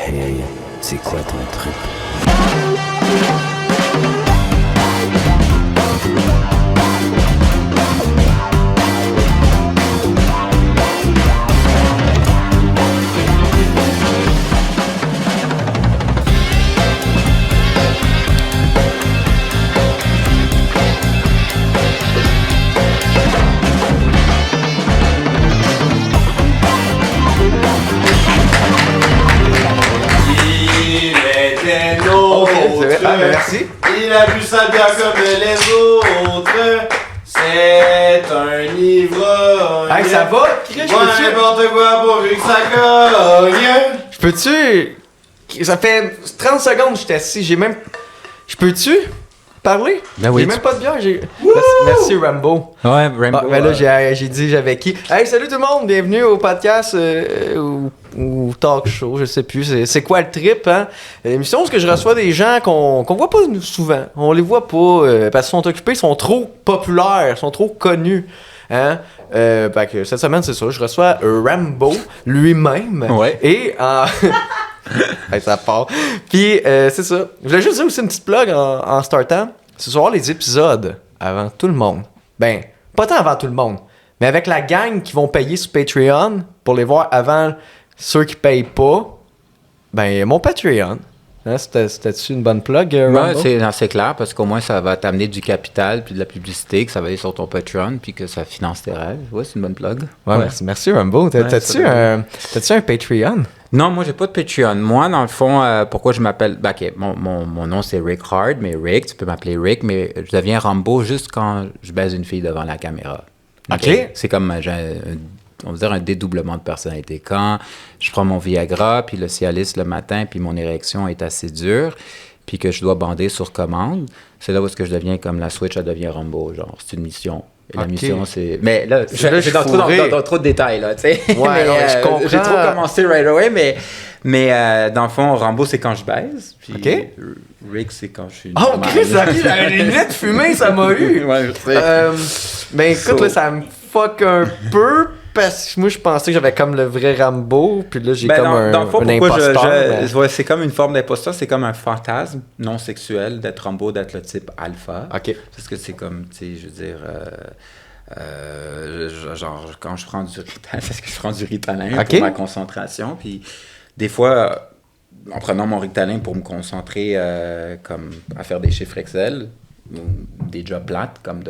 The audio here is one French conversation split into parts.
Hey, c'est quoi ton trip? Merci. Il a bu sa bière comme les autres. C'est un ivrogne. Hey, ça va? Chris, Moi, n'importe quoi pourvu que ça cogne. Je peux-tu... Ça fait 30 secondes que j'étais assis, j'ai même... Je peux-tu parler? Ben oui, J'ai même pas de bière, Merci Rambo. Ouais, Rambo. Ah, ben là, j'ai dit j'avais qui. Hey, salut tout le monde, bienvenue au podcast ou talk show, je sais plus. C'est quoi le trip, hein? L'émission où je reçois des gens qu'on voit pas souvent. On les voit pas parce qu'ils sont occupés, ils sont trop populaires, ils sont trop connus. Hein? Que cette semaine, c'est ça, je reçois Rambo lui-même. Ouais. Et hey, ça part. Puis, c'est ça. Je voulais juste dire aussi une petite plug en startant. Ce soir, les épisodes avant tout le monde. Ben, pas tant avant tout le monde, mais avec la gang qui vont payer sur Patreon pour les voir avant ceux qui payent pas. Ben, mon Patreon. Hein, c'était-tu une bonne plug, Rambo? Ouais, c'est clair, parce qu'au moins, ça va t'amener du capital puis de la publicité, que ça va aller sur ton Patreon, puis que ça finance tes rêves. Ouais, c'est une bonne plug. Ouais. Merci Rambo. T'as-tu un Patreon? Non, moi, j'ai pas de Patreon. Moi, dans le fond, pourquoi je m'appelle... Ben, OK, mon nom, c'est Rick Hard, mais Rick, tu peux m'appeler Rick, mais je deviens Rambo juste quand je baise une fille devant la caméra. OK. C'est comme, on va dire, un dédoublement de personnalité. Quand je prends mon Viagra, puis le Cialis le matin, puis mon érection est assez dure, puis que je dois bander sur commande, c'est là où est-ce que je deviens comme la Switch, elle devient Rambo. Genre, c'est une mission. Et la mission, c'est... Mais là, j'ai dans trop de détails, là, tu sais. Ouais, je comprends. J'ai trop commencé right away, mais dans le fond, Rambo, c'est quand je baise. Puis OK. Rick, c'est quand je suis... Oh, Chris, les lunettes fumées, ça m'a eu. Ouais, je sais. Ben, écoute, là, ça me fuck un peu, parce que moi, je pensais que j'avais comme le vrai Rambo, puis là, j'ai comme dans le fond, un pourquoi imposteur. ouais, c'est comme une forme d'imposteur, c'est comme un fantasme non sexuel d'être Rambo, d'être le type alpha. OK. Parce que c'est comme, tu sais, je veux dire... genre, quand je prends du Ritalin, parce que je prends du Ritalin pour ma concentration, puis des fois, en prenant mon Ritalin pour me concentrer comme à faire des chiffres Excel, ou des jobs plates, comme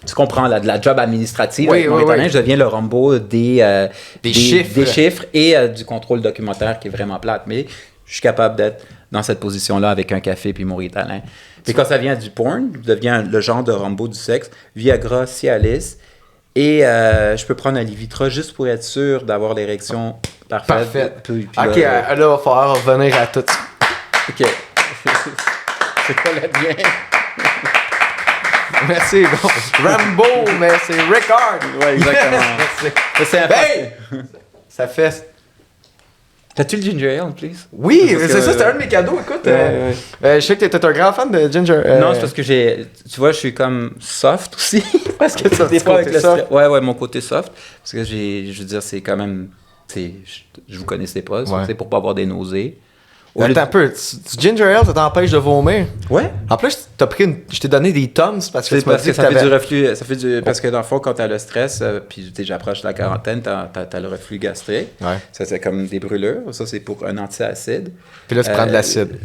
tu comprends, de la job administrative. Oui, avec mon Ritalin, je deviens le Rambo des chiffres et du contrôle documentaire qui est vraiment plate. Mais je suis capable d'être dans cette position-là avec un café puis mon Ritalin. Puis quand ça vient du porn, je deviens le genre de Rambo du sexe, Viagra, Cialis, et je peux prendre un Livitra juste pour être sûr d'avoir l'érection parfaite. Puis OK, là, il va falloir revenir à tout. OK. C'est quoi la bien? Merci, bon. Rambo, mais c'est Rickard. Ouais, exactement. Merci. Ça fait... T'as-tu le ginger ale, please? Oui, c'est ça, c'était un de mes cadeaux. Écoute, je sais que t'es un grand fan de ginger. Non, c'est parce que tu vois, je suis comme soft aussi. Parce que ça, des fois avec le soft. ouais, mon côté soft. Parce que je veux dire, c'est quand même, je vous connaissais pas, c'est pour pas avoir des nausées. Attends un peu, du ginger ale, ça t'empêche de vomir. Ouais. En plus, je t'ai donné des Tums parce que C'est tu m'as parce dit que ça fait du reflux, parce que dans le fond, quand t'as le stress, puis j'approche la quarantaine, t'as le reflux gastrique. Ouais. Ça, c'est comme des brûlures. Ça, c'est pour un antiacide. Puis là, tu prends de l'acide.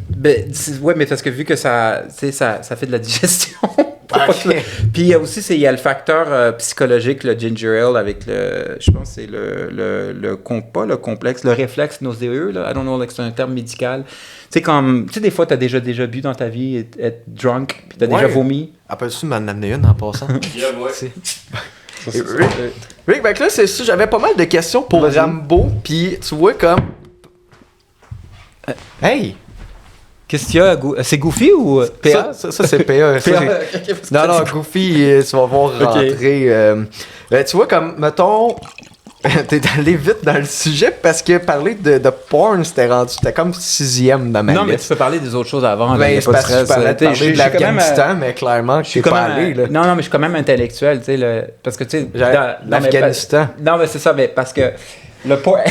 Ouais, mais parce que vu que ça fait de la digestion. Okay. Puis il y a le facteur psychologique, le ginger ale, avec je pense que c'est pas le complexe, le réflexe nauséeux, là, I don't know, c'est un terme médical. Tu sais, des fois, t'as déjà bu dans ta vie, être drunk, puis t'as déjà vomi. Appelle-tu m'en amener une en passant? Rick, ben là, c'est ça, j'avais pas mal de questions pour Rambo, puis tu vois comme... Hey! Qu'est-ce qu'il y a? C'est Goofy ou PA? Ça c'est PA. Non, Goofy, tu vas voir rentrer. Tu vois, comme, mettons, t'es allé vite dans le sujet parce que parler de porn, c'était comme 6e dans ma liste. Non, mais tu peux parler des autres choses avant. Ben, c'est parce que tu parlais de l'Afghanistan, mais clairement, je suis pas allé. Là. Non, mais je suis quand même intellectuel, tu sais, parce que, tu sais... L'Afghanistan. Non, mais c'est ça, mais parce que le porn...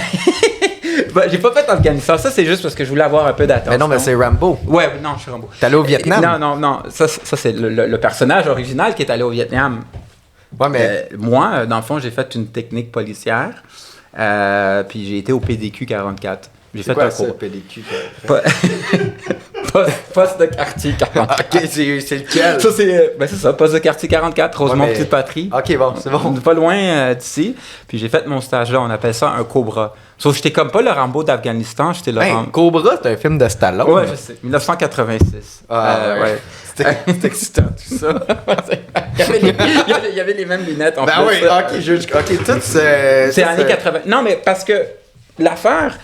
J'ai pas fait Afghanistan. Ça, c'est juste parce que je voulais avoir un peu d'attention. Mais non, mais c'est Rambo. Ouais, non, je suis Rambo. T'es allé au Vietnam? Non. Ça c'est le personnage original qui est allé au Vietnam. Ouais, mais... Moi, dans le fond, j'ai fait une technique policière. Puis j'ai été au PDQ 44. J'ai fait un cours. PDQ? Poste de quartier 44. Ok, c'est lequel? Ça, c'est ça, poste de quartier 44, Rosemont-Petite-Patrie. Ok, bon, c'est bon. Pas loin d'ici. Puis j'ai fait mon stage là, on appelle ça un Cobra. Sauf que j'étais comme pas le Rambo d'Afghanistan, j'étais le Rambo. Cobra, c'est un film de Stallone. Ouais, je sais. 1986. Ouais. C'était excitant, tout ça. il y avait les mêmes lunettes en ben plus. Oui, ok, tout c'est années 80. Non, mais parce que l'affaire...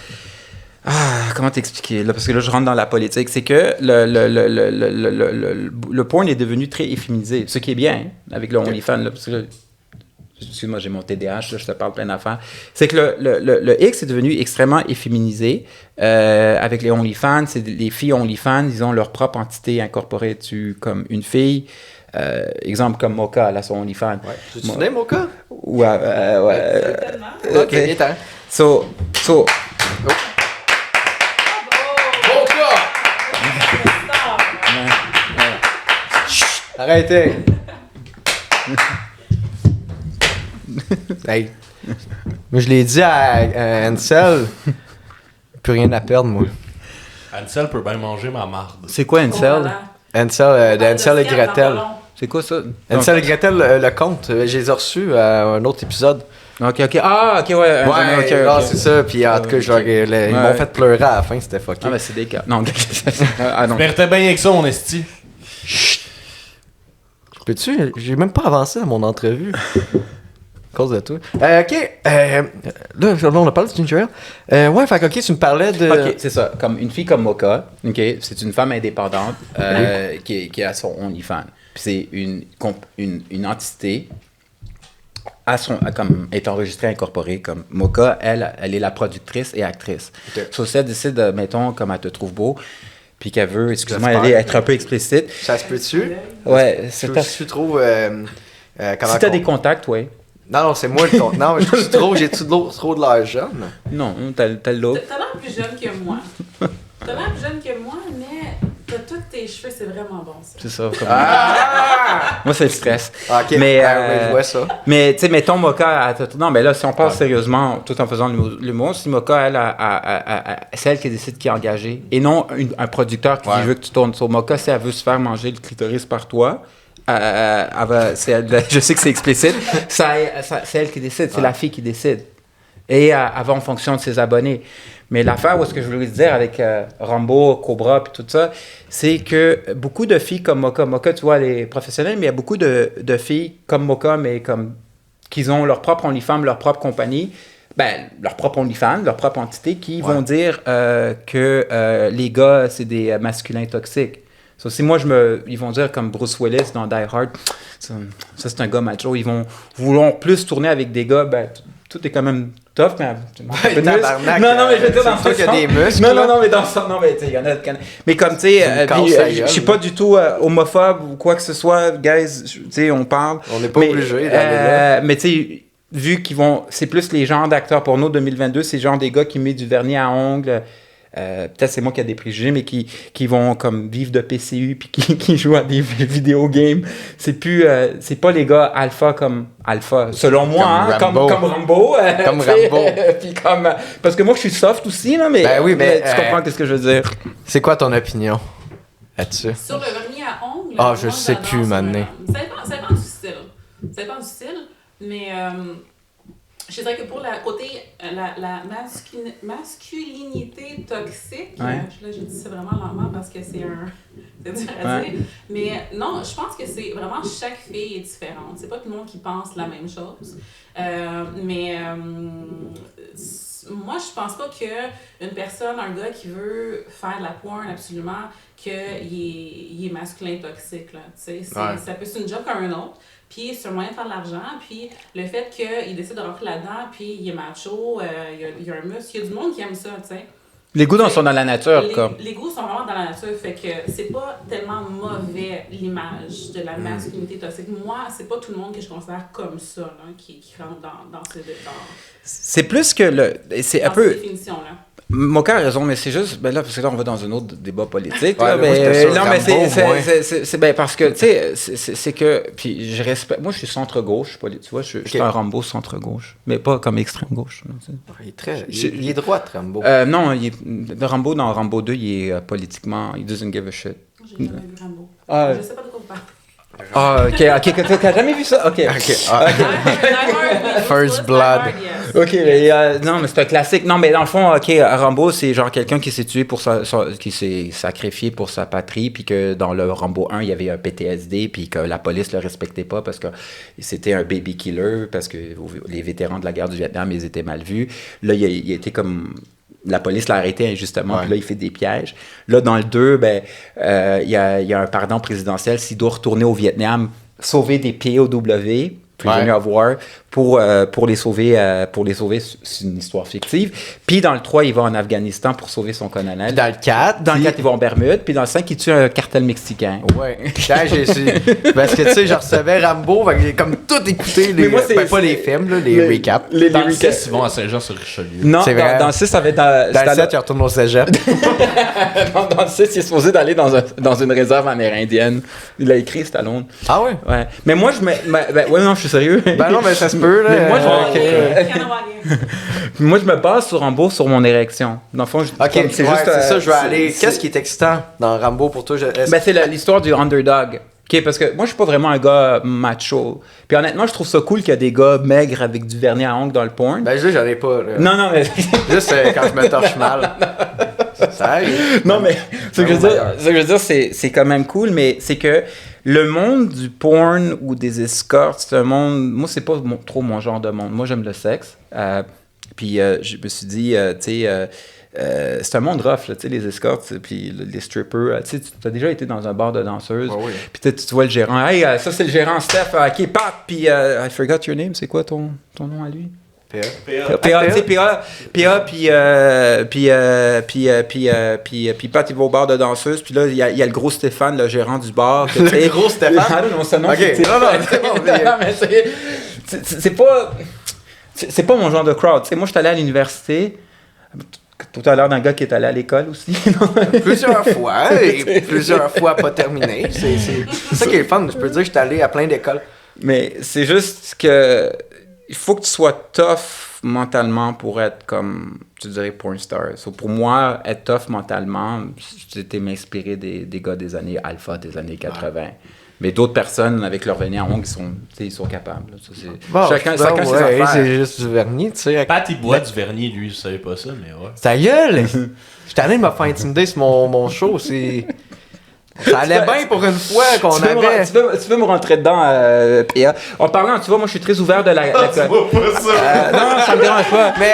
comment t'expliquer? Là, parce que là, je rentre dans la politique. C'est que le porn est devenu très efféminisé. Ce qui est bien, hein, avec le OnlyFans. Là, parce que là, excuse-moi, j'ai mon TDAH, là, je te parle plein d'affaires. C'est que le X est devenu extrêmement efféminisé. Avec les OnlyFans, les filles OnlyFans, ils ont leur propre entité incorporée dessus, comme une fille. Exemple comme Mocha, elle a son OnlyFans. Ouais. Tu te souviens, Mocha? Ouais. Ok, viens t'en. So... Arrêtez! Hey! Moi, je l'ai dit à Ansel, plus rien à perdre, moi. Ansel peut bien manger ma marde. C'est quoi Ansel? Ansel et Gretel. C'est quoi ça? Ansel et Gretel, le conte, je les ai reçus à un autre épisode. Ok. Ah, ok, ouais. Okay. C'est ça. Puis en tout cas, ils m'ont fait pleurer à la fin, c'était fucké. Ah, mais c'est des cas. Non, non. Tu méritais bien avec ça, mon esti. Peux-tu? J'ai même pas avancé dans mon entrevue. À cause de toi. Ok. Là, on a parlé de Ginger Ale. Ouais, fait que, ok, tu me parlais de. Ok, c'est ça. Comme une fille comme Mocha, ok, c'est une femme indépendante qui a son OnlyFans. Puis c'est une entité comme est enregistrée, incorporée. Comme Mocha, elle est la productrice et actrice. Okay. So, si elle décide, mettons, comme elle te trouve beau, puis qu'elle veut, excuse-moi, être un peu explicite. Ça se peut-tu? Ouais, c'est pas. Si tu trouves. Si t'as des contacts, ouais. Non, c'est moi le compte. Non, j'ai-tu trop de l'argent? Non, t'as l'autre. T'as l'air plus jeune que moi. T'as l'air plus jeune que moi, mais t'as tous tes cheveux, c'est vraiment bon, ça. C'est ça. Moi, c'est le stress. Ok, mais je vois ça. Mais, tu sais, mettons, Mocha... Non, mais là, si on parle sérieusement, tout en faisant l'humour, si Mocha, c'est elle qui décide qui est engagée, et non un producteur qui veut que tu tournes sur Mocha, si elle veut se faire manger le clitoris par toi... je sais que c'est explicite. C'est elle qui décide, c'est la fille qui décide. Et elle va en fonction de ses abonnés. Mais l'affaire, où est-ce que je voulais dire avec Rambo, Cobra, puis tout ça, c'est que beaucoup de filles comme Mocha, tu vois, elle est professionnelle, mais il y a beaucoup de filles comme Mocha, mais comme qui ont leur propre OnlyFans, leur propre compagnie, leur propre OnlyFans, leur propre entité, qui vont dire que les gars, c'est des masculins toxiques. So, si moi, ils vont dire comme Bruce Willis dans Die Hard, ça c'est un gars macho, ils vont vouloir plus tourner avec des gars, tout est quand même tough, mais... Non, mais je veux dire dans le sens... qu'il y a des muscles. Non, mais dans le sens... Non, mais tu sais, il y en a... Mais comme, tu sais, je suis pas du tout homophobe ou quoi que ce soit, guys, tu sais, on parle. On n'est pas obligé d'aller là. Mais tu sais, vu qu'ils vont... C'est plus les genres d'acteurs porno 2022, c'est genre des gars qui mettent du vernis à ongles... peut-être c'est moi qui ai des préjugés, mais qui vont comme vivre de PCU puis qui jouent à des vidéo games. C'est pas les gars alpha comme alpha, selon moi, comme Rambo. Comme Rambo. Puis parce que moi je suis soft aussi là, mais, mais tu comprends ce que je veux dire. C'est quoi ton opinion là-dessus? Sur le vernis à ongles. Ah, je sais plus maintenant. Ça dépend du style. Ça dépend du style, mais je dirais que pour la masculinité toxique, là j'ai dit ça vraiment lentement parce que c'est dur à dire, mais non, je pense que c'est vraiment chaque fille est différente. C'est pas tout le monde qui pense la même chose, mais moi je pense pas qu'une personne, un gars qui veut faire de la porn absolument, qu'il est masculin toxique, là, tu sais, ça peut être une job comme un autre. Puis c'est un moyen de faire de l'argent, puis le fait qu'il décide de rentrer là-dedans, puis il est macho, il y a un muscle, il y a du monde qui aime ça, tu sais. Les goûts sont dans la nature, comme. Les goûts sont vraiment dans la nature, fait que c'est pas tellement mauvais l'image de la masculinité toxique. Moi, c'est pas tout le monde que je considère comme ça, là, qui rentre dans C'est plus que c'est un peu. Définition-là. Moka a raison, mais c'est juste, ben là, parce que là, on va dans un autre débat politique. Ouais, là, moi, j'étais sur non, mais Rambo, c'est ben, parce que, tu sais, c'est que, puis je respecte, moi, je suis centre-gauche, tu vois, je suis un Rambo centre-gauche, mais pas comme extrême-gauche. Il est droite, Rambo. Non, Rambo, dans Rambo 2, il est politiquement, he doesn't give a shit. J'ai jamais vu Rambo. Je sais pas de quoi vous parlez. Ah, ok, t'as jamais vu ça? Ok. First Blood. Ok, mais, non, mais c'est un classique. Non, mais dans le fond, ok, Rambo, c'est genre quelqu'un qui s'est tué qui s'est sacrifié pour sa patrie, puis que dans le Rambo 1, il y avait un PTSD, puis que la police le respectait pas parce que c'était un baby killer, parce que les vétérans de la guerre du Vietnam, ils étaient mal vus. Là, il a été comme... La police l'a arrêté injustement, puis là, il fait des pièges. Là, dans le 2, il y a un pardon présidentiel. S'il doit retourner au Vietnam, sauver des POW, prisoners of war, pour les sauver, c'est une histoire fictive. Puis dans le 3, il va en Afghanistan pour sauver son colonel. Puis dans le 4... Dans le 4, il va en Bermude. Puis dans le 5, il tue un cartel mexicain. Ouais. Parce que, tu sais, je recevais Rambo, fait que j'ai comme tout écouté. Mais moi, pas les films, là, les recaps. Dans le 6, ils vont à Saint-Jean-sur-Richelieu. Non, C'est vrai. dans le 6, ça va être dans le 7, il retourne au cégep. dans le 6, il est supposé d'aller dans une réserve amérindienne. Il a écrit Stallone. Ah ouais? Ouais. Mais moi, non, je suis sérieux. Ben non, mais ça se peut, là. Mais moi, je moi, je me base sur Rambo sur mon érection. Dans le fond, c'est ça, je vais aller. Qu'est-ce qui est excitant dans Rambo pour toi? C'est l'histoire du underdog. OK, parce que moi, je suis pas vraiment un gars macho. Puis honnêtement, je trouve ça cool qu'il y a des gars maigres avec du vernis à ongles dans le porn. Ben, j'en ai pas, là. Non, mais... Juste quand je me torche mal. Ça arrive. Non, mais ce que je veux dire, c'est quand même cool, mais c'est que le monde du porn ou des escorts, c'est un monde... Moi, c'est pas trop mon genre de monde. Moi, j'aime le sexe. Puis je me suis dit, tu sais... c'est un monde rough, là, tu sais, les escorts, puis les strippers. Tu sais, tu as déjà été dans un bar de danseuses, puis tu vois le gérant. Hey, ça, c'est le gérant Steph, OK, pop, puis I forgot your name, c'est quoi ton nom à lui? PA, tu sais, puis Pat, il va au bar de danseuse, puis là, il y a le gros Stéphane, le gérant du bar. Le gros Stéphane? Ah non, son nom, OK, non, mais c'est pas mon genre de crowd. Tu sais, moi, je suis allé à l'université, tout à l'heure d'un gars qui est allé à l'école aussi. Plusieurs fois, et plusieurs fois pas terminé. C'est ça qui est le fun. Je peux dire que je suis allé à plein d'écoles. Mais c'est juste que il faut que tu sois tough mentalement pour être comme, tu dirais, porn star. So, pour moi, être tough mentalement, c'était m'inspirer des gars des années alpha, des années 80. Mais d'autres personnes, avec leur vernis à ongles, ils sont capables. Là. Ça, chacun ses affaires. C'est juste du vernis, tu sais. Pat, il boit du vernis, lui, je savais pas ça, mais ouais. Ta gueule! J'étais allé me faire intimider sur mon show, c'est... Ça allait bien pour une fois qu'on avait... Tu veux me rentrer dedans, PA? En parlant, tu vois, moi, je suis très ouvert de la... Tu vois pas ça. Non, ça me dérange pas. Mais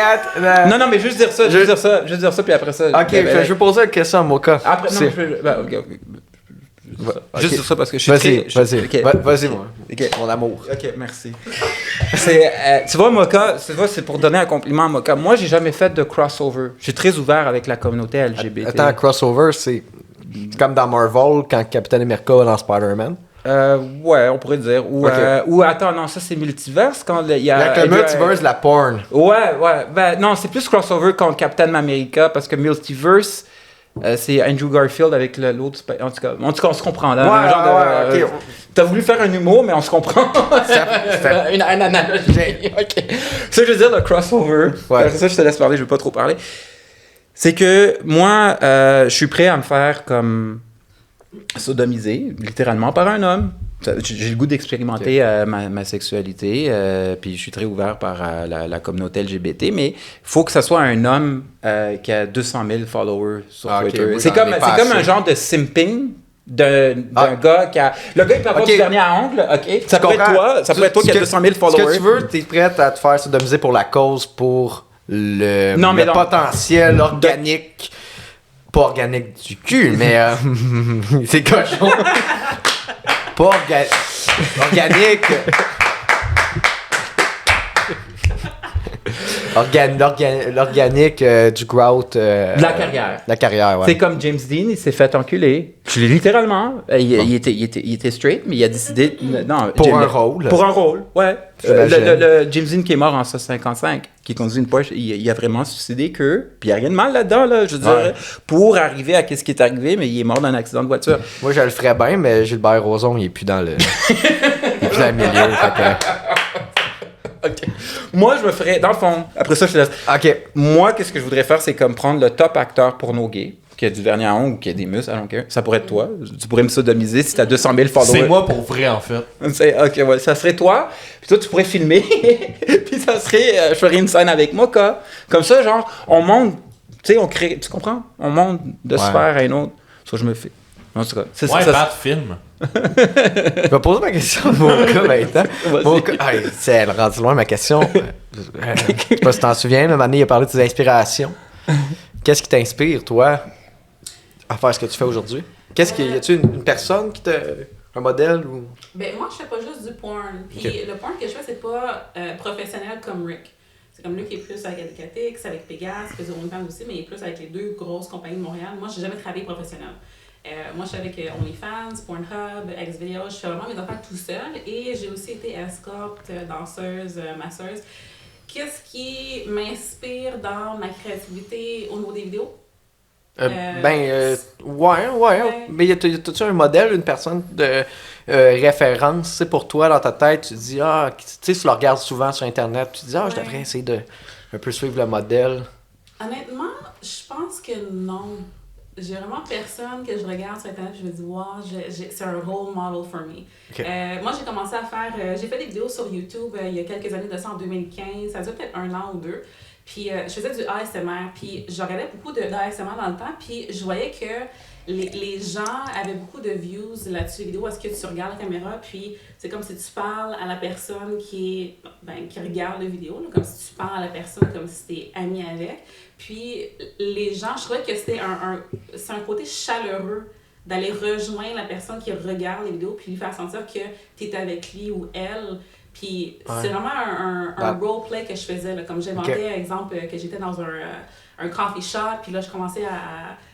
Non, mais juste dire ça, puis après ça... Ok, je vais poser une question à Moka. Après, non, juste sur ça parce que je suis Vas-y, moi. Mon amour. Ok, merci. Tu vois, Moka, c'est pour donner un compliment à Moka. Moi, j'ai jamais fait de crossover. Je suis très ouvert avec la communauté LGBT. Attends, crossover, c'est comme dans Marvel quand Captain America va dans Spider-Man. Ouais, on pourrait dire. Ou attends, non, ça c'est multiverse quand il y a. Le multiverse, la porn. Ouais. Ben, non, c'est plus crossover quand Captain America parce que multiverse. C'est Andrew Garfield avec l'autre. En tout cas, on se comprend là. Okay. T'as voulu faire un humour, mais on se comprend. une analogie. Ok. Ça, je veux dire, le crossover. Ouais. Ça, je te laisse parler, je veux pas trop parler. C'est que moi, je suis prêt à me faire comme sodomiser, littéralement, par un homme. J'ai le goût d'expérimenter ma sexualité, puis je suis très ouvert par la communauté LGBT, mais il faut que ce soit un homme qui a 200 000 followers sur Twitter. C'est comme un genre de simping d'un gars qui a... Le gars, il peut avoir du vernis à ongles, OK? Ça pourrait être toi qui a 200 000 followers. Ce que tu veux, t'es prête à te faire sodomiser pour la cause, pour le potentiel organique... Pas organique du cul, mais c'est cochon. Pas organique. L'organique du growth. De la carrière. La carrière, ouais. C'est comme James Dean, il s'est fait enculer. Je l'ai littéralement. Il était straight, mais il a décidé. Non, Pour un rôle. Pour un rôle, ouais. J'imagine. Le James Dean qui est mort en 55, qui conduit une Porsche, il a vraiment suicidé que. Puis il n'y a rien de mal là-dedans, là, je veux dire, pour arriver à ce qui est arrivé, mais il est mort d'un accident de voiture. Moi, je le ferais bien, mais Gilbert Rozon, il est plus dans le. il est plus dans le milieu. OK. Moi, je me ferais. Dans le fond, après ça, je te laisse. OK. Moi, qu'est-ce que je voudrais faire, c'est comme prendre le top acteur porno gay, qui a du vernis à ongles ou qui a des muscles, I don't care. Ça pourrait être toi. Tu pourrais me sodomiser si t'as 200 000 followers. C'est moi pour vrai, en fait. OK, ouais, ça serait toi. Puis toi, tu pourrais filmer. Puis ça serait... je ferais une scène avec moi, quoi. Comme ça, genre, on monte... Tu sais, on crée... Tu comprends? On monte de sphère à une autre. Soit je me fais... En tout cas, c'est Ouais, ça. Pat, film. Je vais poser ma question à mon cas maintenant. Mon cas... Ah, c'est elle rendu loin ma question. Je sais pas si t'en souviens, mais Mané, il a parlé de tes inspirations. Qu'est-ce qui t'inspire, toi, à faire ce que tu fais aujourd'hui? Y a-tu une personne qui te... un modèle ou... Ben, moi, je fais pas juste du porn. Puis le porn que je fais, c'est pas professionnel comme Rick. C'est comme lui qui est plus avec Adicatix, avec Pégase, qui faisait OnlyFans aussi, mais il est plus avec les deux grosses compagnies de Montréal. Moi, j'ai jamais travaillé professionnel. Moi, je suis avec OnlyFans, Pornhub, Xvideos, je fais vraiment mes affaires tout seul. Et j'ai aussi été escorte, danseuse, masseuse. Qu'est-ce qui m'inspire dans ma créativité au niveau des vidéos? Ouais. Mais y a-tu un modèle, une personne de référence, c'est pour toi dans ta tête, tu te dis, tu sais, tu le regardes souvent sur Internet, tu te dis, je devrais essayer de un peu suivre le modèle. Honnêtement, je pense que non. J'ai vraiment personne que je regarde sur Internet et je me dis, wow, c'est un role model for me. Okay. Moi, j'ai commencé à faire, j'ai fait des vidéos sur YouTube il y a quelques années de ça, en 2015, ça a duré peut-être 1 an ou 2. Puis je faisais du ASMR, puis je regardais beaucoup d'ASMR dans le temps, puis je voyais que les gens avaient beaucoup de views là-dessus, les vidéos, est-ce que tu regardes la caméra, puis c'est comme si tu parles à la personne qui regarde la vidéo, là, comme si tu parles à la personne, comme si tu es ami avec. Puis les gens, je trouvais que c'était c'est un côté chaleureux d'aller rejoindre la personne qui regarde les vidéos, puis lui faire sentir que tu es avec lui ou elle. Puis c'est vraiment un roleplay que je faisais, là, comme j'inventais, exemple, que j'étais dans un coffee shop, puis là, je commençais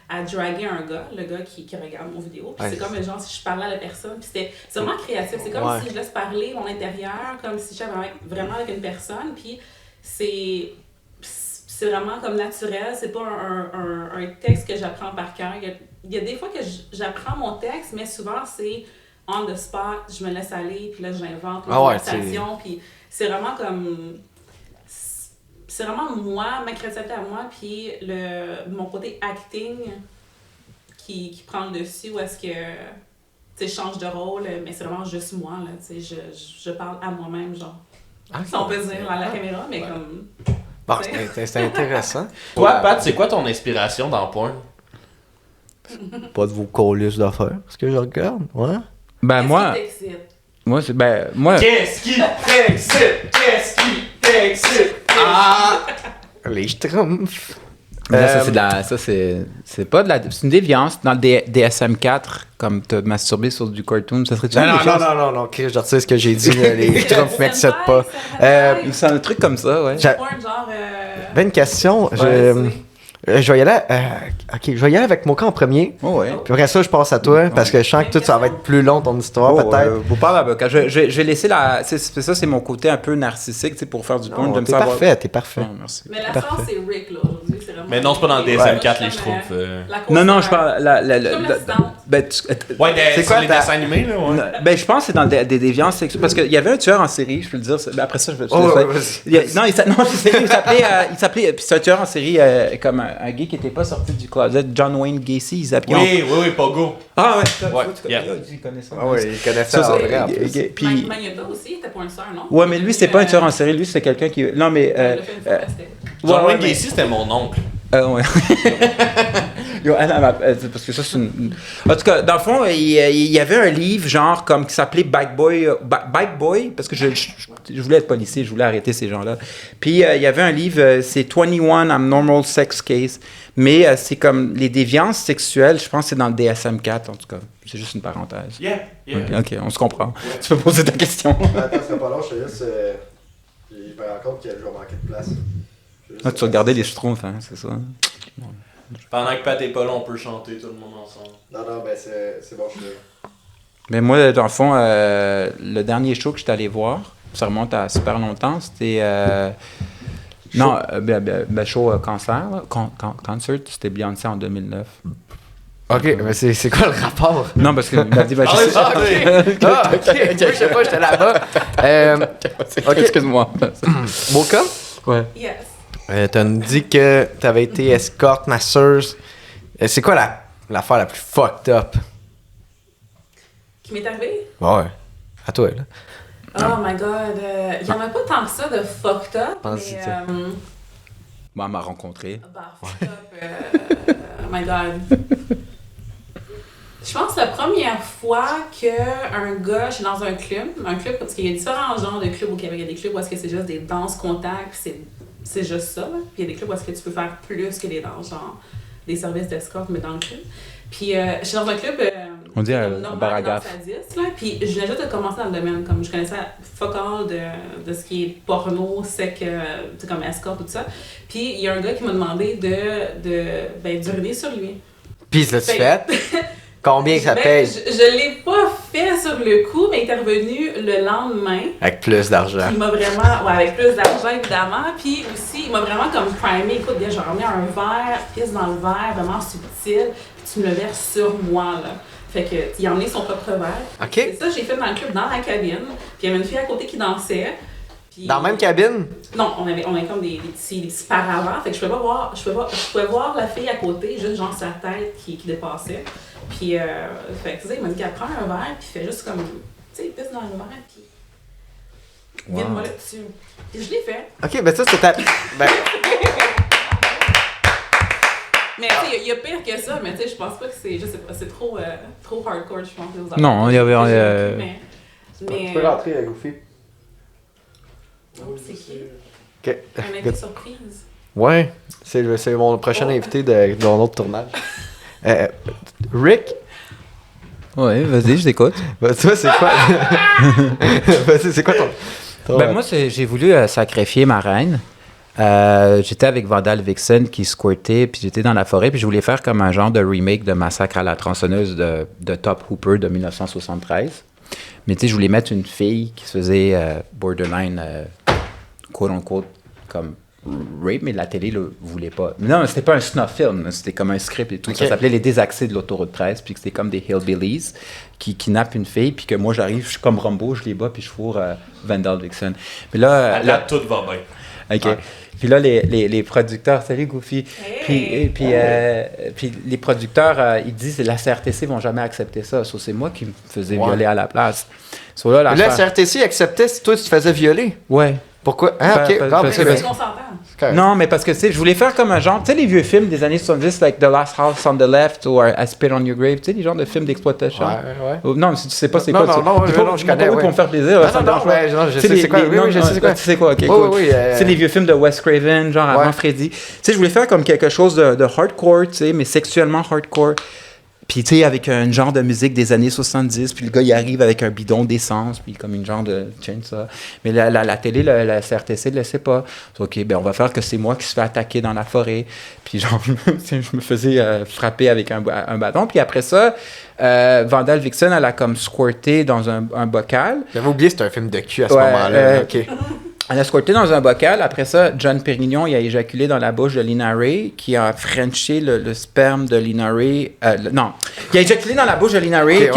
à draguer un gars, le gars qui regarde mon vidéo. Puis c'est comme genre si je parlais à la personne, puis c'est vraiment créatif. C'est comme si je laisse parler mon intérieur, comme si j'étais vraiment avec une personne, puis c'est vraiment comme naturel, c'est pas un texte que j'apprends par cœur. Il y a des fois que j'apprends mon texte, mais souvent c'est on the spot, je me laisse aller, puis là j'invente une conversation, puis c'est vraiment comme... C'est vraiment moi, ma créativité à moi, puis mon côté acting qui prend le dessus, où est-ce que je change de rôle, mais c'est vraiment juste moi, là, je parle à moi-même, genre. Si on peut dire à la caméra, mais comme... Bon, c'est intéressant. Toi, Pat, c'est quoi ton inspiration dans porn? Pas de vos colis d'affaires, ce que je regarde, ouais. Ben moi... Qu'est-ce qui t'excite? Qu'est-ce qui t'excite? Les schtroumpfs. C'est pas de la... C'est une déviance. Dans le DSM-4, comme te masturber sur du cartoon, ça serait-tu Non, Chris, je retire ce que j'ai dit, les schtroumpfs m'excitent pas. C'est un truc comme ça, ouais. J'avais une question. Je vais y aller avec Mocha en premier. Oh ouais. Puis après ça, je passe à toi, parce que je sens que tout ça va être plus long, ton histoire, peut-être. Vous parlez à je vais laisser c'est mon côté un peu narcissique, tu sais, pour faire du porn. T'es parfait, t'es parfait. Oh, merci. Mais la chance, c'est Rick, là, aujourd'hui. C'est vraiment... Mais non, c'est pas dans le DSM-4, les schtroumpfs. Non, je parle... C'est quoi les dessins animés, là? Ouais. Ben, je pense que c'est dans des déviances sexuelles. Parce qu'il y avait un tueur en série, je peux le dire. Après ça, je vais... Il s'appelait... Puis c'est un tueur en série comme un gay qui n'était pas sorti du closet, John Wayne Gacy, ils appelaient... Oui, Pogo. Ah ouais, il connaît ça. Ah oui, il connaît ça. Puis Mike Magnotta aussi, il était pas un tueur, non? Ouais, mais lui, c'est pas un tueur en série, lui, c'est quelqu'un qui... Non, mais... John Wayne Gacy, c'était mon oncle. Ouais. Parce que ça, c'est une... En tout cas, dans le fond, il y avait un livre, genre, comme, qui s'appelait Bike Boy, parce que je voulais être policier, je voulais arrêter ces gens-là. Puis, il y avait un livre, c'est 21 Abnormal Sex Case, mais c'est comme les déviances sexuelles, je pense que c'est dans le DSM-4, en tout cas. C'est juste une parenthèse. Yeah. OK, on se comprend. Tu peux poser ta question. Attends, c'est pas long, je te laisse... Je me rends compte que je vais manquer de place. Ah, tu regardais les Schtroumpfs, hein, c'est ça? Pendant que Pat est pas là, on peut chanter tout le monde ensemble. Non, ben c'est bon, je suis là. Mais moi, dans le fond, le dernier show que j'étais allé voir, ça remonte à super longtemps, c'était... show concert, là. Concert, c'était Beyoncé en 2009. Ok, mais c'est quoi le rapport? Non, parce que... ok, je sais pas, j'étais là-bas. Ok, excuse-moi. Mocha? Ouais. Yes. T'as dit que t'avais été escorte, masseuse. C'est quoi l'affaire la plus fucked up? Qui m'est arrivé? Ouais, à toi, là. Oh my god. Il y en a pas tant que ça de fucked up. Pense-y, Mais, Moi, elle m'a rencontré. fucked up. Oh my god. Je pense que la première fois qu'un gars, je suis dans un club, parce qu'il y a différents genres de clubs au Québec. Il y a des clubs où est-ce que c'est juste des danses contacts, c'est juste ça. Là. Puis il y a des clubs où est-ce que tu peux faire plus que des danses, genre des services d'escorte, mais dans le club. Puis je suis dans un club... On dit un normal, bar à gaffe. là, puis je venais juste de commencer dans le domaine, comme je connaissais fuck all de ce qui est porno, sec, comme escorte, tout ça. Puis il y a un gars qui m'a demandé d'uriner sur lui. Pis l'as-tu fait? Combien que ça paye? Je l'ai pas fait sur le coup, mais il est revenu le lendemain. Avec plus d'argent. Il m'a vraiment, avec plus d'argent évidemment, puis aussi il m'a vraiment comme primé, écoute, j'ai ramené un verre, pisse dans le verre, vraiment subtil, puis tu me le verses sur moi, là. Fait que, il a emmené son propre verre. OK. C'est ça, j'ai fait dans le club, dans la cabine, puis il y avait une fille à côté qui dansait. Puis, Dans la même cabine? Non, on avait comme des petits paravents, fait que je pouvais voir la fille à côté, juste genre sa tête qui dépassait. Puis, fait que, tu sais, il m'a dit qu'elle prend un verre, puis fait juste comme, tu sais, pisse dans le verre, puis vide-moi là-dessus. Et je l'ai fait. OK, ben ça, c'est ta... Ben... Mais tu sais, il y a pire que ça, mais tu sais, je pense pas que c'est, je sais pas, c'est trop hardcore, je pense. Non, il y avait... Tu peux rentrer, Goofy. Oh, c'est qui? OK. Un invité surprise. Ouais, c'est mon prochain invité de mon autre tournage. Rick? Ouais, vas-y, je t'écoute. Ben, tu vois, c'est quoi? Vas-y, c'est quoi ton... Ben, moi, j'ai voulu sacrifier ma reine. J'étais avec Vandal Vixen qui squirtait, puis j'étais dans la forêt, puis je voulais faire comme un genre de remake de Massacre à la tronçonneuse de Top Hooper de 1973. Mais tu sais, je voulais mettre une fille qui se faisait borderline, quote-unquote, comme rape, mais la télé le voulait pas. Non, c'était pas un snuff film, c'était comme un script et tout. Okay. Ça s'appelait Les Désaxés de l'autoroute 13, puis c'était comme des hillbillies qui kidnappent une fille, puis que moi j'arrive, je suis comme Rambo, je les bats, puis je fourre Vandal Vixen. Mais là, tout va bien. OK. Ouais. Puis là, les producteurs, salut Goofy. Hey. Puis les producteurs, ils disent la CRTC vont jamais accepter ça. So, c'est moi qui me faisais violer à la place. So, là, la CRTC acceptait si toi tu te faisais violer? Ouais. Pourquoi? Ah, ok. Parce qu'on s'entend. Non, mais parce que, tu sais, je voulais faire comme un genre, tu sais, les vieux films des années 70, like The Last House on the Left ou I Spit on Your Grave, tu sais, les genres de films d'exploitation. Ouais. Non, si tu sais pas c'est quoi. Non, je connais. Oui, pour me faire plaisir. Non, je sais c'est quoi. Oui, je sais c'est quoi. Tu sais quoi, ok. Oui. C'est les vieux films de Wes Craven, genre avant Freddy. Tu sais, je voulais faire comme quelque chose de hardcore, tu sais, mais sexuellement hardcore. Puis, tu sais, avec un genre de musique des années 70, puis le gars, il arrive avec un bidon d'essence, puis comme une genre de chainsaw. Mais la télé, la CRTC ne le sait pas. OK, ben on va faire que c'est moi qui se fais attaquer dans la forêt. Puis, genre, je me faisais frapper avec un bâton. Puis après ça, Vandal Vixen, elle a comme squirté dans un bocal. J'avais oublié, c'était un film de cul à ce moment-là. OK. Elle a squirté dans un bocal. Après ça, John Pérignon, il a éjaculé dans la bouche de Lina Ray, qui a frenché le sperme de Lina Ray. Non, il a éjaculé dans la bouche de Lina Ray,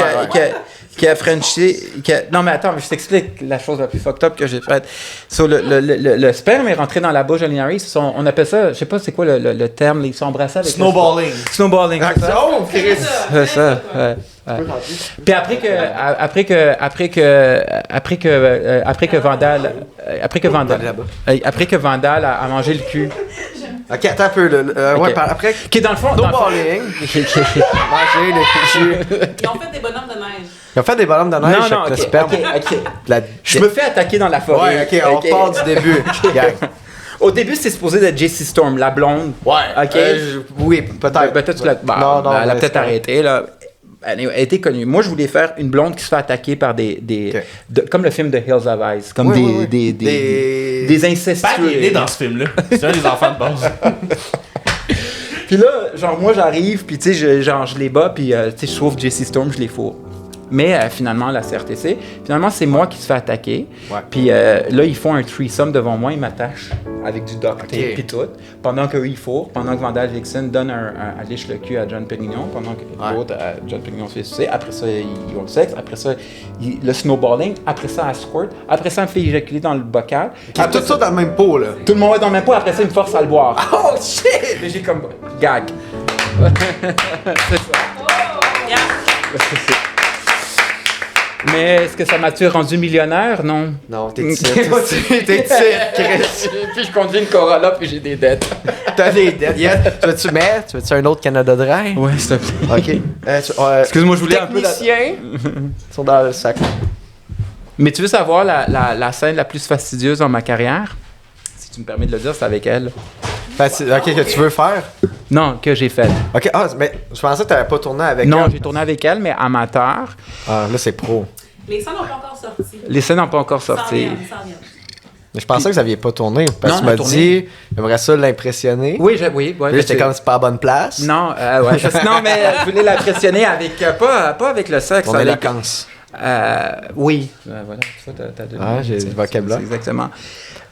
qui a frenché... Non, mais attends, je t'explique la chose la plus fucked up que j'ai faite. So, le sperme est rentré dans la bouche de Lina Ray. On appelle ça, je sais pas c'est quoi le terme, ils sont embrassés avec... Snowballing. Snowballing. Oh, Chris! C'est ça, ouais. Puis après que Vandal a mangé le cul. Ok, attends un peu. Ouais, après. Qui dans le fond. Snowballing. Manger le cul. Ils ont fait des bonhommes de neige. Ils ont fait des bonhommes de neige avec le sperme. Je me fais attaquer dans la forêt. Ouais, ok, on repart du début. Au début, c'était supposé d'être Jessie Storm, la blonde. Ouais. Ok. Oui, peut-être. Peut-être tu l'as. Non, elle a peut-être arrêté, là. elle était connue. Moi, je voulais faire une blonde qui se fait attaquer par comme le film de Hills Have Eyes, comme des incestueux. Pat est né dans ce film-là. C'est un des enfants de base. Puis là, genre, moi, j'arrive, puis tu sais, je les bats, puis tu sais, je sauve Jessie Storm, je les fourre. Mais finalement, la CRTC, c'est moi qui se fais attaquer. Ouais. Puis là, ils font un threesome devant moi, ils m'attachent avec du duct tape et tout. Pendant qu'eux, ils fourrent, pendant que Vandal Vixen donne un liche le cul à John Pérignon, pendant que l'autre, John Pérignon se fait sucer. Après ça, ils ont le sexe. Après ça, le snowballing. Après ça, elle squirt. Après ça, elle me fait éjaculer dans le bocal. Tout ça dans le même pot, là. Tout le monde est dans le même pot. Après ça, il me force à le boire. Oh, shit! Et j'ai comme gag. C'est ça. Yeah. Mais est-ce que ça m'a-tu rendu millionnaire? Non. Non, t'es ici. T'es ici. Puis je conduis une Corolla, puis j'ai des dettes. T'as des dettes. Tu veux-tu un autre Canada Dry? Ouais, s'il te plaît. OK. Excuse-moi, je voulais un peu... Techniciens sont dans le sac. Mais tu veux savoir la scène la plus fastidieuse dans ma carrière? Si tu me permets de le dire, c'est avec elle. OK, que tu veux faire? Non, que j'ai fait. OK, mais je pensais que t'avais pas tourné avec elle. Non, j'ai tourné avec elle, mais amateur. Ah, là, c'est pro. Les scènes n'ont pas encore sorti. Les scènes n'ont pas encore sorti. Mais je pensais que vous aviez pas tourné. Parce que tu m'as dit, j'aimerais ça l'impressionner. Oui, Puis j'étais comme, c'est pas à bonne place. Non, non, mais je voulais l'impressionner avec, pas avec le sexe. Ton éloquence. Oui. Voilà, ça, t'as donné. Ah, j'ai le vocabulaire. Exactement.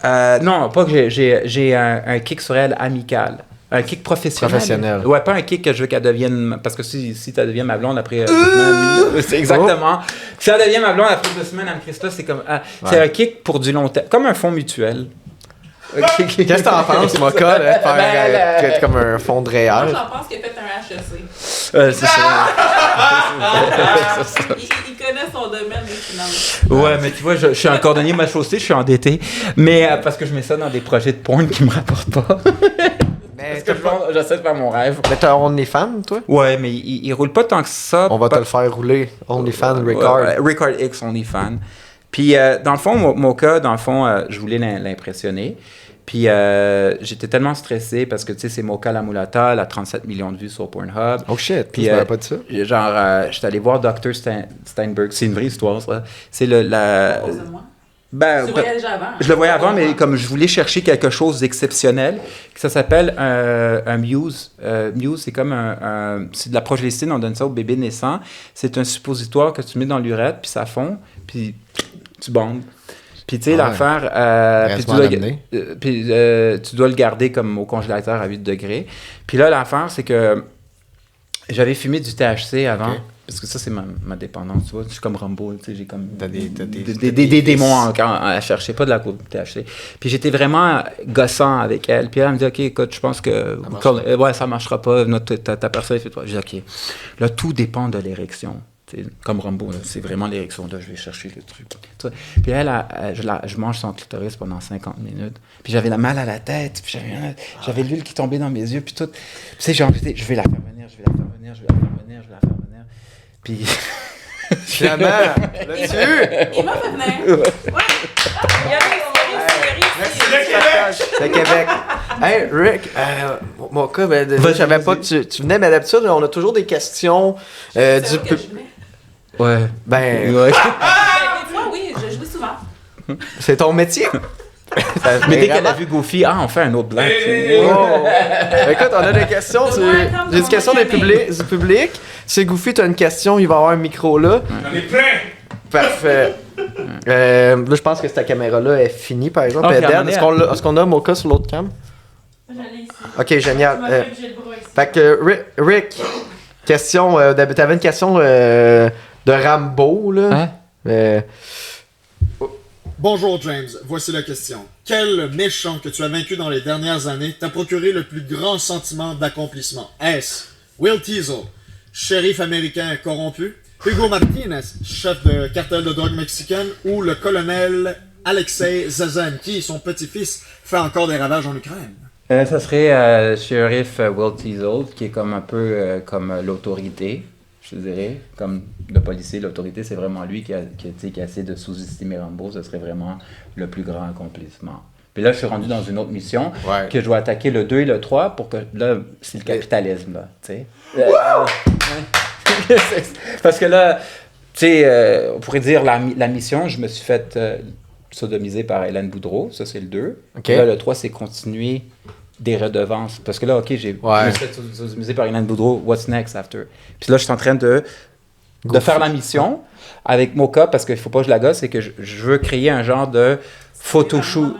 Non, pas que j'ai un kick sur elle amical. Un kick professionnel. Ouais, pas un kick que je veux qu'elle devienne... Parce que si elle devient ma blonde après 2 semaines... C'est exactement. Si elle devient ma blonde après 2 semaines, Anne-Christa, c'est comme... C'est un kick pour du long terme. Comme un fonds mutuel. Qu'est-ce que t'en penses, Mocha, de faire comme un fond de réel? Moi, j'en pense qu'il a fait un HEC. C'est ça. Il connaît son domaine des finances. Ouais, mais tu vois, je suis un cordonnier mal chaussé, je suis endetté. Mais parce que je mets ça dans des projets de porn qui me rapportent pas. Mais j'essaie de faire mon rêve. Mais t'as OnlyFans, toi? Ouais, mais il roule pas tant que ça. On va te le faire rouler. OnlyFans, Ricard. Ricard X, OnlyFans. Puis, dans le fond, Mocha, je voulais l'impressionner. Puis, j'étais tellement stressé parce que, tu sais, c'est Mocha la Mulata, elle a 37 millions de vues sur Pornhub. Oh shit, puis tu m'avais pas dit ça? Genre, j'étais allé voir Dr. Steinberg. C'est une vraie histoire, ça. C'est la... Ben, tu voyais déjà avant. Je le voyais avant, mais comme je voulais chercher quelque chose d'exceptionnel, ça s'appelle un Muse. Muse, c'est comme c'est de la progestine, on donne ça au bébé naissant. C'est un suppositoire que tu mets dans l'urètre, puis ça fond, puis tu bandes. Puis tu sais, l'affaire... tu dois le garder comme au congélateur à 8 degrés. Puis là, l'affaire, c'est que j'avais fumé du THC avant. Okay. Parce que ça, c'est ma dépendance, tu vois. Je suis comme Rambo, tu sais, j'ai comme des démons à chercher, pas de la coupe THC. Puis j'étais vraiment gossant avec elle. Puis elle me dit, OK, écoute, je pense que ça marchera pas, ta personne fait toi. Je dis, OK. Là, tout dépend de l'érection. T'sais, comme Rambo, là, c'est vraiment l'érection. Là, je vais chercher le truc. Puis elle, je mange son clitoris pendant 50 minutes. Puis j'avais la mal à la tête. Puis j'avais l'huile qui tombait dans mes yeux. Puis tout. Puis tu sais, j'ai envie de dire, je vais la faire venir. Puis... Finalement, là-dessus... Il m'a fait venir. Ouais. Le Québec. Hey, Rick, Mocha, je savais pas que tu venais, mais d'habitude, on a toujours des questions du public. Ouais. Ben... Des fois, oui, je joue souvent. C'est ton métier. Mais dès qu'elle a vu Goofy, on fait un autre blanc. Écoute, on a des questions. J'ai des questions du public. Si Goofy, tu as une question, il va y avoir un micro là. J'en ai plein! Parfait. Là, je pense que cette caméra-là est finie, par exemple. Est-ce qu'on a Mocha sur l'autre cam? J'en ai ici. Ok, génial. Fait que, Rick, question. T'avais une question de Rambo, là. Hein? Bonjour James, voici la question. Quel méchant que tu as vaincu dans les dernières années t'a procuré le plus grand sentiment d'accomplissement? Est-ce Will Teasel, shérif américain corrompu, Hugo Martinez, chef de cartel de drogue mexicaine, ou le colonel Alexei Zazen, qui, son petit-fils, fait encore des ravages en Ukraine? Ça serait shérif Will Teasel, qui est comme un peu comme l'autorité. Je dirais, comme le policier, l'autorité, c'est vraiment lui qui a essayé de sous-estimer Rambo. Ce serait vraiment le plus grand accomplissement. Puis là, je suis rendu dans une autre mission que je dois attaquer le 2 et le 3 pour que... Là, c'est le capitalisme, là, tu sais. Parce que là, tu sais, on pourrait dire la mission, je me suis fait sodomiser par Hélène Boudreau, ça c'est le 2. Okay. Là, le 3, c'est continuer des redevances. Parce que là, OK, je me suis fait sodomiser par Hélène Boudreau, what's next after? Puis là, je suis en train de faire la mission avec Mocha, parce qu'il ne faut pas que je la gosse, c'est que je veux créer un genre de photoshoot.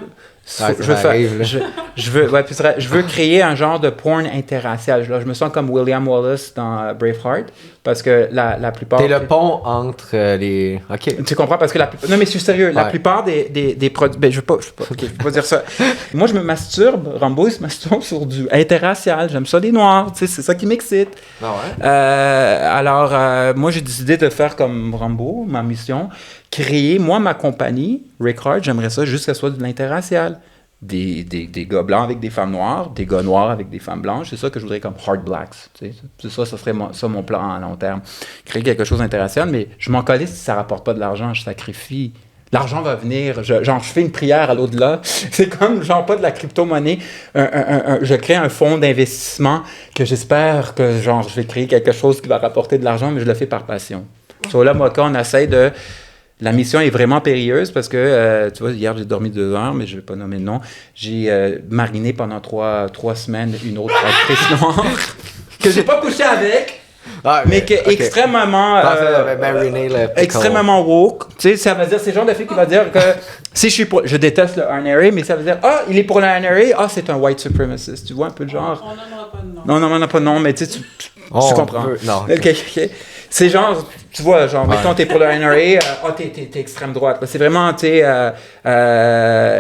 Je veux créer un genre de porn interracial. Là, je me sens comme William Wallace dans Braveheart, parce que la plupart... T'es le pont entre les... OK. Tu comprends? Parce que non, mais je suis sérieux. La plupart des produits... Ben, je vais pas dire ça. Moi, je me masturbe. Rambo, il se masturbe sur du interracial. J'aime ça, les noirs. Tu sais, c'est ça qui m'excite. Ah ouais? Alors, moi, j'ai décidé de faire comme Rambo, ma mission, créer, moi, ma compagnie, Rick Hard, j'aimerais ça juste que ce soit de l'interracial. Des gars blancs avec des femmes noires, des gars noirs avec des femmes blanches. C'est ça que je voudrais comme Hard Blacks. Tu sais. C'est ça serait mon plan à long terme. Créer quelque chose d'interracial, mais je m'en calisse si ça rapporte pas de l'argent, je sacrifie. L'argent va venir. Je fais une prière à l'au-delà. C'est comme, genre, pas de la crypto-monnaie. Je crée un fonds d'investissement que j'espère que, genre, je vais créer quelque chose qui va rapporter de l'argent, mais je le fais par passion. So là, moi, quand on essaie de... La mission est vraiment périlleuse parce que, tu vois, hier, j'ai dormi 2 heures, mais je ne vais pas nommer le nom. J'ai mariné pendant 3 semaines une autre actrice noire que j'ai pas couché avec, mais qui est extrêmement... extrêmement woke. Tu sais, ça veut dire, c'est le genre de fille qui va dire que si je suis pour... Je déteste le NRA, mais ça veut dire, il est pour le NRA, c'est un white supremacist. Tu vois, un peu de genre... On n'en a pas de nom. Non, on n'en a pas de nom, mais tu sais, tu comprends. Non. OK. C'est genre, tu vois, genre, mettons, t'es pour le NRA, t'es extrême droite. C'est vraiment, tu sais,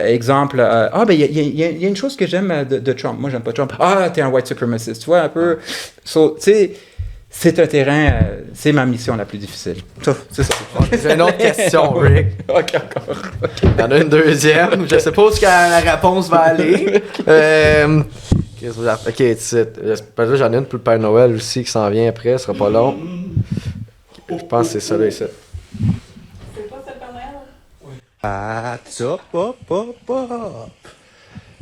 exemple, ben, il y a une chose que j'aime de Trump. Moi, j'aime pas Trump. T'es un white supremacist. Tu vois, un peu. So, tu sais, c'est un terrain, c'est ma mission la plus difficile. C'est ça. J'ai une autre question, Rick. OK, encore. Il y en a une deuxième. Je sais pas où la réponse va aller. OK, j'en ai une pour le Père Noël aussi qui s'en vient après, ce sera pas long. Je pense que c'est ça là ici. C'est pas cette Noël?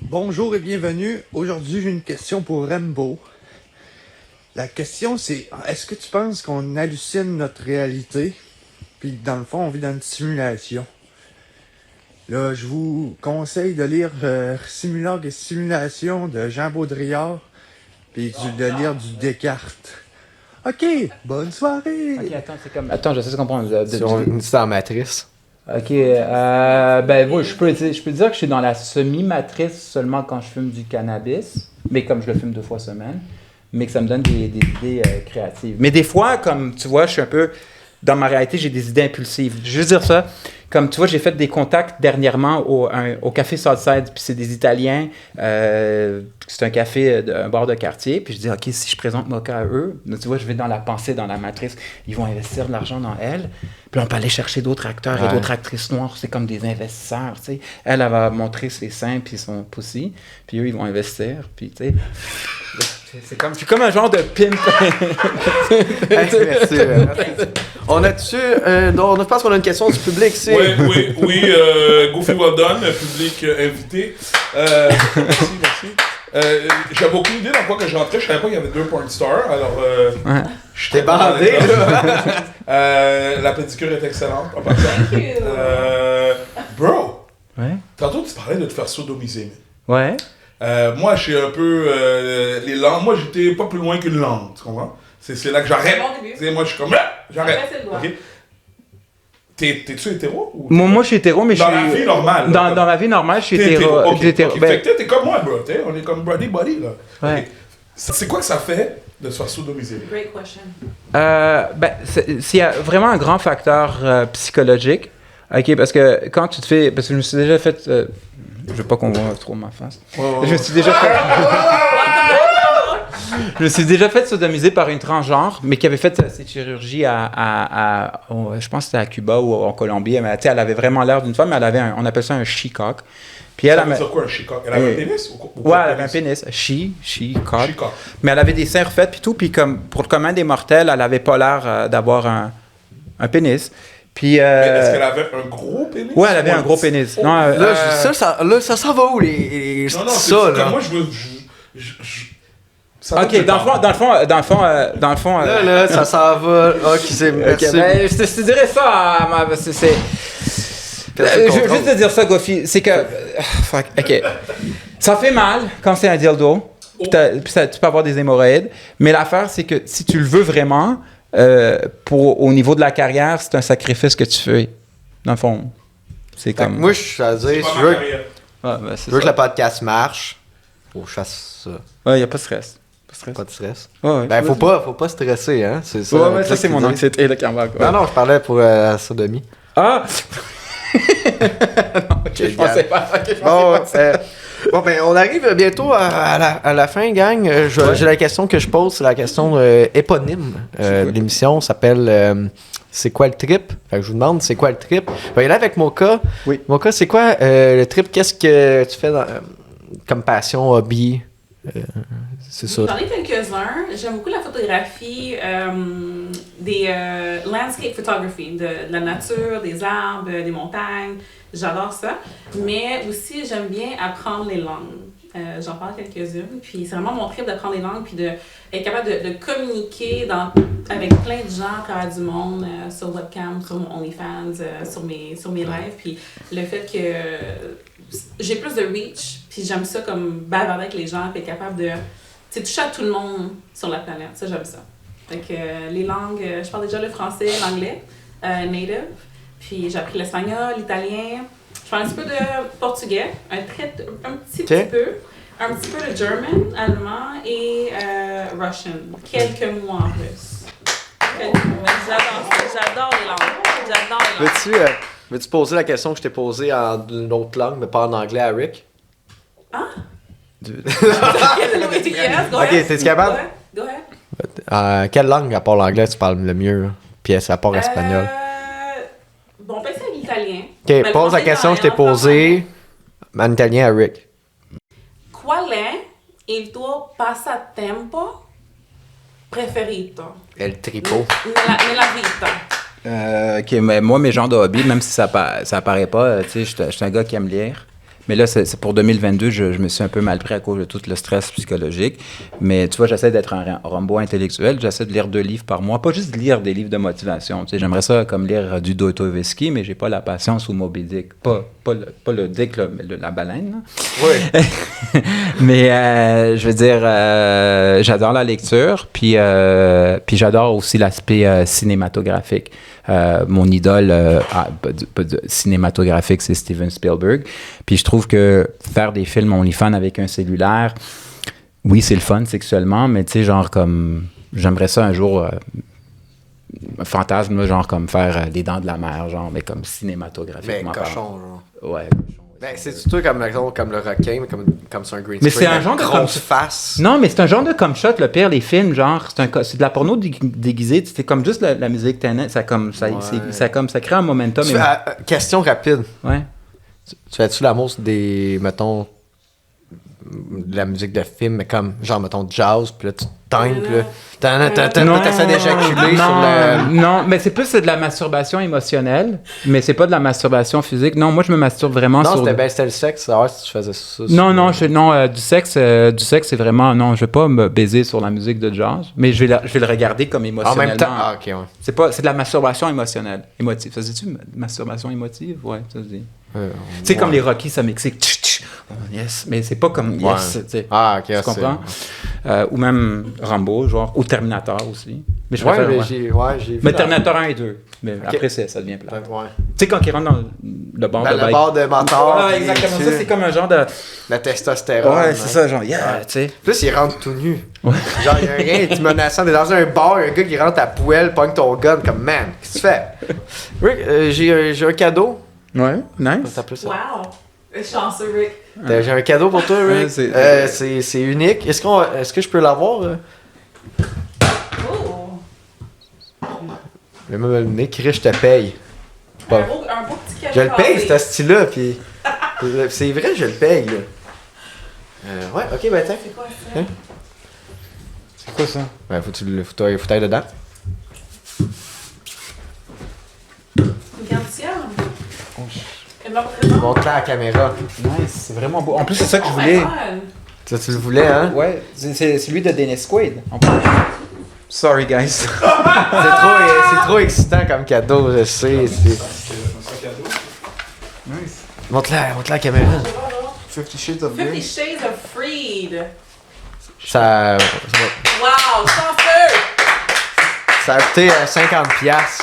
Bonjour et bienvenue. Aujourd'hui, j'ai une question pour Rambo. La question c'est, est-ce que tu penses qu'on hallucine notre réalité? Puis dans le fond, on vit dans une simulation. Là, je vous conseille de lire Simulacre et Simulation de Jean Baudrillard, puis de lire du Descartes. OK, bonne soirée! OK, attends, c'est comme... Attends, j'essaie de comprendre. C'est en matrice. OK, ben moi, je peux dire que je suis dans la semi-matrice seulement quand je fume du cannabis, mais comme je le fume 2 fois semaine, mais que ça me donne des idées créatives. Mais des fois, comme tu vois, je suis un peu... Dans ma réalité, j'ai des idées impulsives. Je veux dire ça, comme tu vois, j'ai fait des contacts dernièrement au Café Southside, puis c'est des Italiens, c'est un café, un bar de quartier, puis je dis, OK, si je présente Mocha à eux, tu vois, je vais dans la pensée, dans la matrice, ils vont investir de l'argent dans elle, puis on peut aller chercher d'autres acteurs et d'autres actrices noires, c'est comme des investisseurs, tu sais. Elle va montrer ses seins puis son pussy, puis eux, ils vont investir, puis tu sais... C'est comme un genre de pimp. Merci. Je pense qu'on a une question du public ici. Oui. Goofy well done, public invité. Merci. J'avais aucune idée dans quoi que j'entrais. Je savais pas qu'il y avait 2 porn stars. Alors, j'étais bandé. La pédicure est excellente. En passant. Bro. Ouais. Tantôt, tu parlais de te faire sodomiser. Ouais. Moi, je suis un peu les langues. Moi, j'étais pas plus loin qu'une langue, tu comprends? C'est là que j'arrête. Moi, je suis comme j'arrête. Okay. T'es-tu hétéro? Ou moi, je suis hétéro, mais dans la vie normale. Dans ma vie normale, je suis hétéro. Okay. Fait que t'es comme moi, bro. On est comme buddy, là. Ouais. Okay. C'est quoi que ça fait de se faire sodomiser? Great question. C'est vraiment un grand facteur psychologique. OK, parce que quand tu te fais... Parce que je me suis déjà fait... je veux pas qu'on voit trop ma face. Je me suis déjà fait... Je me suis déjà fait sodomiser par une transgenre, mais qui avait fait cette chirurgie je pense que c'était à Cuba ou en Colombie. Mais, elle avait vraiment l'air d'une femme, mais elle avait on appelle ça un she-cock. Puis ça veut dire quoi un she-cock? Elle avait un pénis? Ouais, elle avait un pénis. She-cock. Mais elle avait des seins refaits puis tout, puis comme pour le commun des mortels, elle avait pas l'air d'avoir un pénis. Puis, est-ce qu'elle avait un gros pénis? Ouais, elle avait un gros pénis. Non, ça s'en va où les Non, ça, là. Comme moi, Ok, dans le fond. Là, ça s'en va. Ok, c'est. Ok, ben, je te dirais ça. Je veux juste te dire ça, Goffy. C'est que. Fuck, ok. Ça fait mal quand c'est un dildo. Puis tu peux avoir des hémorroïdes. Mais l'affaire, c'est que si tu le veux vraiment, au niveau de la carrière, c'est un sacrifice que tu fais. Dans le fond. C'est comme. Moi, je suis à dire, si je veux que le podcast marche, faut que je fasse ça. Ouais, y a pas de stress. Pas de stress. Ouais, ben, faut pas stresser, hein. C'est ça. Ouais, ça, c'est mon anxiété, là, qui embarque. Non, je parlais pour la sodomie. Ah! Ok, je pensais pas. Bon, ben, on arrive bientôt à la fin, gang. J'ai la question que je pose, c'est la question éponyme de l'émission. Ça s'appelle C'est quoi le trip? Fait que je vous demande, c'est quoi le trip? Je vais y aller avec Mocha. Oui. Mocha, c'est quoi le trip? Qu'est-ce que tu fais comme passion, hobby? C'est ça. J'en ai quelques-uns. J'aime beaucoup la photographie, des landscape photography, de la nature, des arbres, des montagnes. J'adore ça. Mais aussi, j'aime bien apprendre les langues. J'en parle quelques-unes. Puis c'est vraiment mon trip d'apprendre les langues puis d'être capable de communiquer avec plein de gens à travers du monde, sur webcam, sur mon OnlyFans, sur mes lives. Puis le fait que j'ai plus de reach, puis j'aime ça comme bavarder avec les gens, puis être capable de toucher à tout le monde sur la planète. Ça, j'aime ça. Fait que les langues, je parle déjà le français, l'anglais, native. Puis j'ai appris l'espagnol, l'italien. Je parle un petit peu de portugais, un petit peu. Un petit peu de German, allemand et Russian. Quelques mots en plus. J'adore les langues. Veux-tu poser la question que je t'ai posée en une autre langue, mais pas en anglais à Rick? Ah? Ok, t'es-tu capable? Go ahead. Quelle langue, à part l'anglais, tu parles le mieux? Là? Puis à part espagnol? Bon, on peut essayer l'italien. Ok, pose la question que je t'ai posée en italien à Rick. Qual è il tuo passatempo preferito? El tripo. Nella vita. Ok, mais moi, mes genres de hobbies, même si ça apparaît pas, tu sais, je suis un gars qui aime lire. Mais là, c'est pour 2022, je me suis un peu mal pris à cause de tout le stress psychologique. Mais tu vois, j'essaie d'être un Rambo intellectuel. J'essaie de lire 2 livres par mois. Pas juste lire des livres de motivation. Tu sais, j'aimerais ça comme lire du Dostoïevski, mais j'ai pas la patience ou Moby Dick. Pas le Dick, là, mais la baleine. Oui. Mais je veux dire, j'adore la lecture. Puis j'adore aussi l'aspect cinématographique. Mon idole cinématographique, c'est Steven Spielberg. Puis je trouve que faire des films OnlyFans avec un cellulaire, oui, c'est le fun sexuellement, mais tu sais, genre comme, j'aimerais ça un jour, un fantasme, genre comme faire Les Dents de la Mer, genre, mais comme cinématographiquement. Mais cochon, genre. Ouais. Ben, c'est toi comme le requin, mais comme sur un green screen. Mais c'est un genre de grosse face. Non, mais c'est un genre de comme shot, le pire, les films, genre, c'est de la porno déguisée, c'est comme juste la musique, ça crée un momentum. Question rapide. Ouais. Tu fais-tu l'amour des, mettons, de la musique de film, mais comme, genre, mettons, jazz, puis là, tu teintes, puis là, t'essaies d'éjaculer sur le... Non, mais c'est plus de la masturbation émotionnelle, mais c'est pas de la masturbation physique. Non, moi, je me masturbe vraiment sur... Non, c'était le sexe, savoir si tu faisais ça. Non, du sexe, c'est vraiment... Non, je vais pas me baiser sur la musique de jazz, mais je vais le regarder comme émotionnellement. En même temps, ok, ouais. C'est de la masturbation émotionnelle. Émotive. Ça se dit-tu, masturbation émotive? Ouais, ça se dit. Tu sais, comme les Rocky, ça m'excite. Oh, yes, mais c'est pas comme yes, tu sais. Ah, ok, tu comprends? Ou même Rambo, genre, ou Terminator aussi. Mais je préfère, j'ai vu. Mais Terminator 1 et 2. Mais après, ça devient plat. Ouais. Tu sais, quand ils rentrent dans le bord de bike. Le bord de mentor. Ah, exactement. Ça, c'est comme un genre de... La testostérone. Ouais, c'est ça, genre, yeah, tu sais. Plus, ils rentrent tout nus. Ouais. Genre, il y a rien, tu menaçant. T'es dans un bar, il y a un gars qui rentre à poêle, pogne ton gun, comme, man, qu'est-ce que tu fais? Rick, j'ai un cadeau. Ouais, nice. Ça ça. Wow! Chanceux, Rick. J'ai un cadeau pour toi, Rick. C'est unique. Est-ce que je peux l'avoir? Oh! Le Nick, je te paye. Un beau petit cadeau. Je le paye, ce style-là, puis... c'est vrai, je le paye, là. Ouais, ok, ben tiens. C'est quoi ça? Hein? C'est quoi ça? Ben, faut que t'ailles dedans. Une cantière? Montre-la à la caméra. Nice, c'est vraiment beau. En plus, c'est ça que je voulais. Ça, tu le voulais, hein? Ouais, c'est celui de Dennis Quaid. Sorry, guys. C'est trop excitant comme cadeau, je sais. Nice. Montre-la à la caméra. 50 Shades of Grey. 50 Shades of Freed. Ça Wow, sans feu! a coûté 50$.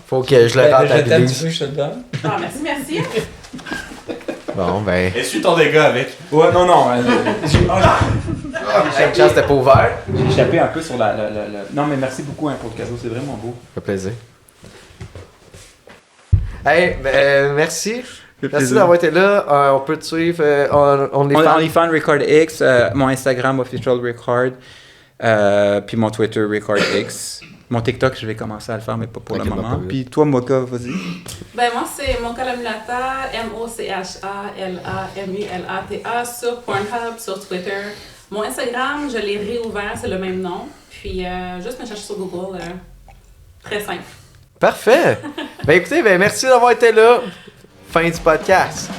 Faut que je le rentabilise. Je te donne. Ah, merci. Bon, ben. Essuie ton dégât avec. Ouais, non. Chaque chance, c'était pas ouvert. J'ai échappé un peu sur la. Non, mais merci beaucoup pour le cadeau, c'est vraiment beau. Ça fait plaisir. Hey, merci. Merci d'avoir été là. On peut te suivre. OnlyFans Record X, mon Instagram Official Record, puis mon Twitter Record X. Mon TikTok, je vais commencer à le faire, mais pas pour le moment. Puis toi, Mocha, vas-y. Ben moi, c'est Mocha Lamulata, MOCHALAMULATA sur Pornhub, sur Twitter. Mon Instagram, je l'ai réouvert, c'est le même nom. Puis juste me chercher sur Google. Très simple. Parfait. Ben écoutez, merci d'avoir été là. Fin du podcast.